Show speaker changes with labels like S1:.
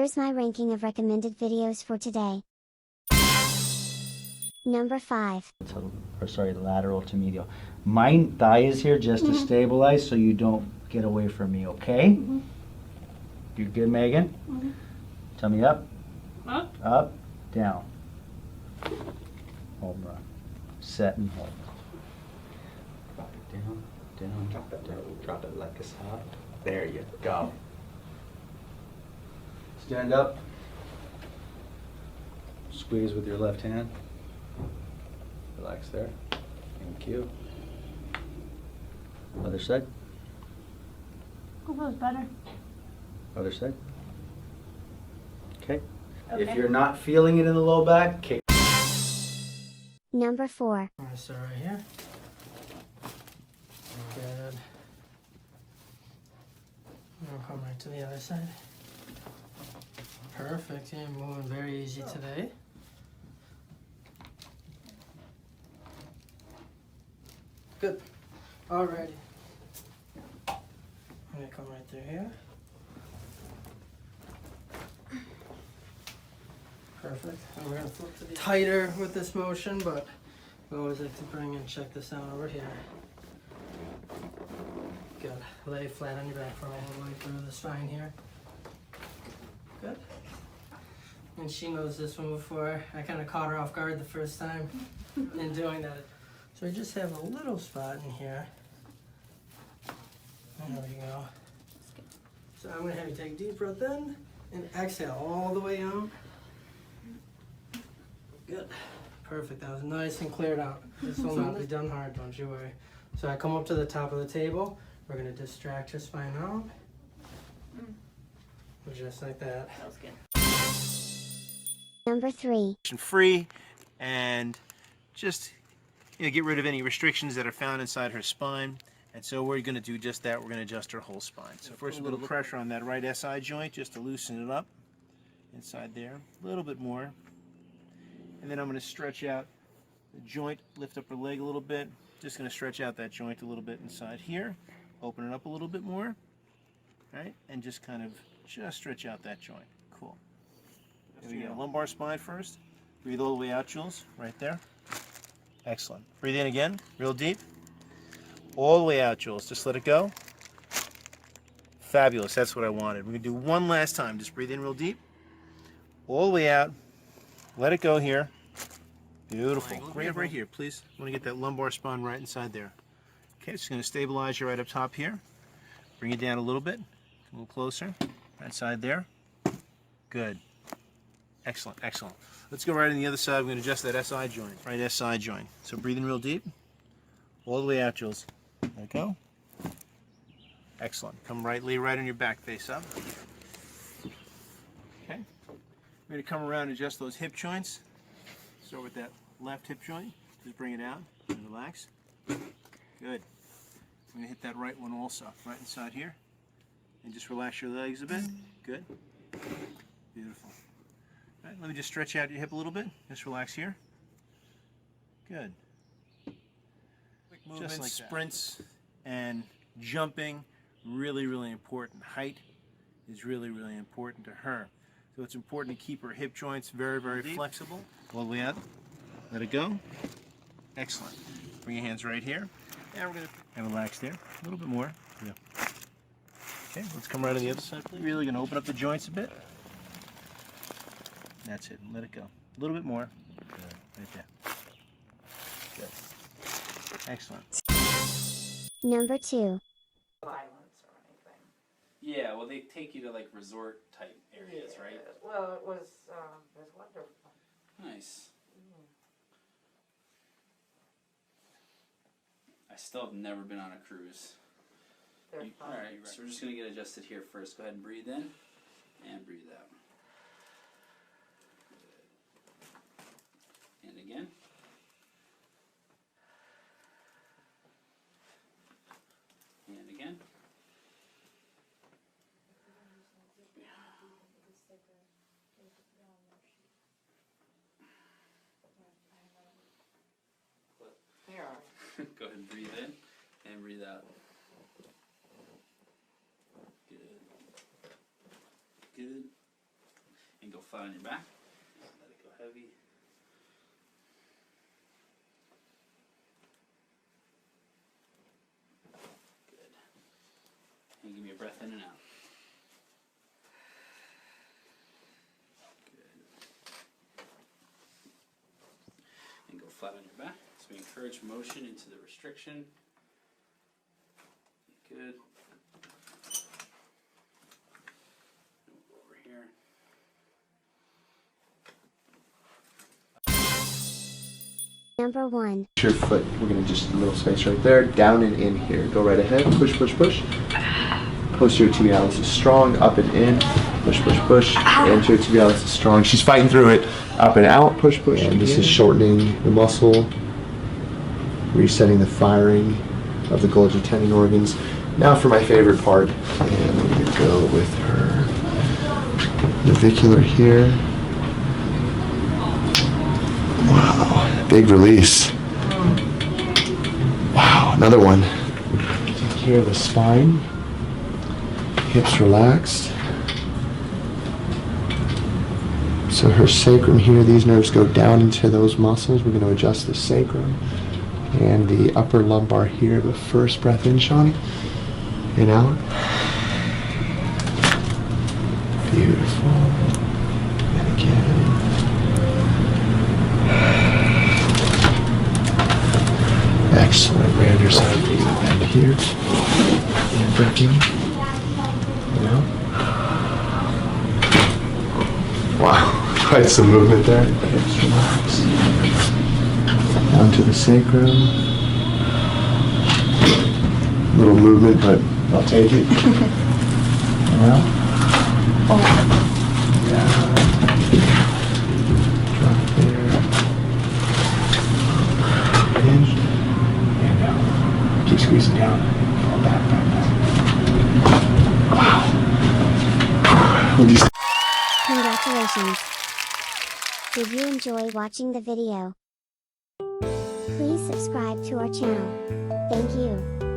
S1: Here's my ranking of recommended videos for today. Number 5.
S2: Lateral to medial. My thigh is here just to stabilize so you don't get away from me, okay? You're good, Megan? Tell me up. Up, down. Home run. Set and hold.
S3: Drop it down, down, drop it down. Drop it like it's hot. There you go. Stand up. Squeeze with your left hand. Relax there. Thank you. Other side.
S4: That was better.
S3: Other side. Okay. If you're not feeling it in the low back, kick.
S1: Number 4.
S5: I'm going to start right here. Good. I'll come right to the other side. Perfect. You're moving very easy today. Good. Alrighty. I'm going to come right through here. Perfect. And we're going to flip to the tighter with this motion, but we always like to bring and check this out over here. Good. Lay flat on your back for me all the way through the spine here. Good. And she knows this one before. I kind of caught her off guard the first time in doing that. So we just have a little spot in here. There we go. So I'm going to have you take a deep breath in and exhale all the way out. Good. Perfect. That was nice and cleared out. This will not be done hard, don't you worry. So I come up to the top of the table. We're going to distract your spine out. Just like that.
S4: That was good.
S1: Number 3.
S6: Free and just get rid of any restrictions that are found inside her spine. And so we're going to do just that. We're going to adjust her whole spine. So first a little pressure on that right SI joint just to loosen it up inside there. A little bit more. And then I'm going to stretch out the joint, lift up her leg a little bit. Just going to stretch out that joint a little bit inside here. Open it up a little bit more. Right? And just kind of stretch out that joint. Cool. There we go. Lumbar spine first. Breathe all the way out, Jules. Right there. Excellent. Breathe in again, real deep. All the way out, Jules. Just let it go. Fabulous. That's what I wanted. We're going to do one last time. Just breathe in real deep. All the way out. Let it go here. Beautiful. Great. Right here, please. I want to get that lumbar spine right inside there. Okay, just going to stabilize you right up top here. Bring it down a little bit. A little closer. Right side there. Good. Excellent, excellent. Let's go right on the other side. We're going to adjust that SI joint, right SI joint. So breathe in real deep. All the way out, Jules. Let it go. Excellent. Come lay right on your back, face up. Okay. We're going to come around and adjust those hip joints. Start with that left hip joint. Just bring it out and relax. Good. I'm going to hit that right one also, right inside here. And just relax your legs a bit. Good. Beautiful. All right, let me just stretch out your hip a little bit. Just relax here. Good. Quick movements, just like sprints and jumping, really, really important. Height is really, really important to her. So it's important to keep her hip joints very, very flexible. All the way out. Let it go. Excellent. Bring your hands right here. And we're going to relax there. A little bit more. Yeah. Okay, let's come right on the other side, please. Really going to open up the joints a bit. That's it. Let it go. A little bit more. Good. Right there. Good. Excellent.
S1: Number 2.
S4: Violence or anything.
S7: Yeah, well, they take you to like resort type areas, right?
S4: Well, it was wonderful.
S7: Nice. I still have never been on a cruise.
S4: They're fun.
S7: Alright, so we're just going to get adjusted here first. Go ahead and breathe in and breathe out. Good. And again. And again.
S4: Here.
S7: Go ahead and breathe in and breathe out. Good. Good. flat on your back. Let it go heavy. Good. And give me a breath in and out. Good. And go flat on your back. So we encourage motion into the restriction. Good. Over here.
S1: Number 1.
S8: Your foot, we're gonna just a little space right there, down and in here. Go right ahead, push, push, push. Posterior tibialis is strong, up and in, push, push, push. Anterior tibialis is strong. She's fighting through it, up and out, push, push. And this is shortening the muscle, resetting the firing of the Golgi tendon organs. Now for my favorite part, and we're gonna go with her navicular here. Wow, big release. Wow, another one. Take care of the spine. Hips relaxed. So her sacrum here, these nerves go down into those muscles. We're going to adjust the sacrum and the upper lumbar here. But first breath in, Shawnee. And out. Beautiful. And again. Excellent. Right under side. Bend here. And breath in. Wow, quite some movement there. Hips relax. Down to the sacrum. Little movement, but I'll take it. Well. Yeah. Drop there. In. And out. Keep squeezing down. Fall back, back, back. Wow. Would you say?
S1: Congratulations! Did you enjoy watching the video? Please subscribe to our channel. Thank you.